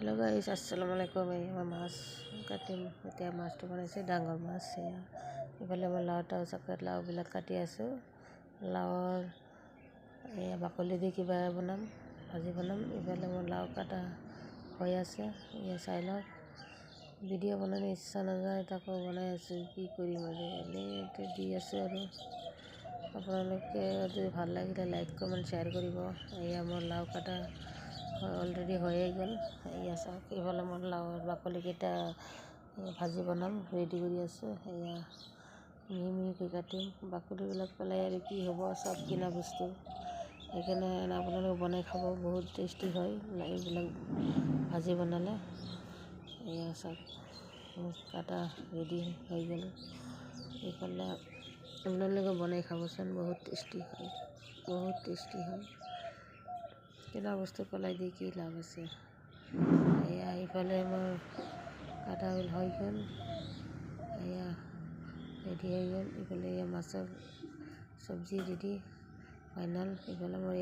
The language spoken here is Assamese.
हेलो गाइस, अस्सलाम वालेकुम। मैं माছ কাটিম এতিয়া। মাছটো বনাইছে ডাঙৰ মাছ। ইফালে মই লাওবিলাক কাটি আছোঁ। লাওৰ বাকলি দি কিবা বনাম, ভাজি বনাম। ইফালে মোৰ লাও কাটা হৈ আছে, চাই লওক। ভিডিঅ' বনাব ইচ্ছা নাযায়, তাকো বনাই আছোঁ। কি কৰিম আৰু, এনেই দি আছোঁ। আৰু আপোনালোকে যদি ভাল লাগিলে লাইক কমেণ্ট শ্বেয়াৰ কৰিব। মোৰ লাও কাটা অলৰেডি হৈয়ে গ'ল। চাওক, ইফালে মই লাওৰ বাকলিকেইটা ভাজি বনাম ৰেডি কৰি আছোঁ। মিহি মিহিকৈ কাটিম। বাকলিবিলাক পেলাই আৰু কি হ'ব, চব কিনা বস্তু। সেইকাৰণে আপোনালোকে বনাই খাব, বহুত টেষ্টি হয় এইবিলাক ভাজি বনালে। চাওক, কাটা ৰেডি হৈ গ'ল। এইফালে আপোনালোকে বনাই খাবচোন, বহুত টেষ্টি হয়, বহুত টেষ্টি হয়। কিনা বস্তু পেলাই দি কি লাভ আছে। ইফালে মোৰ কাটা হৈ গ'ল, ৰেডি হৈ গ'ল। ইফালে মাছৰ চব্জি ৰেডি ফাইনেল। ইফালে মোৰ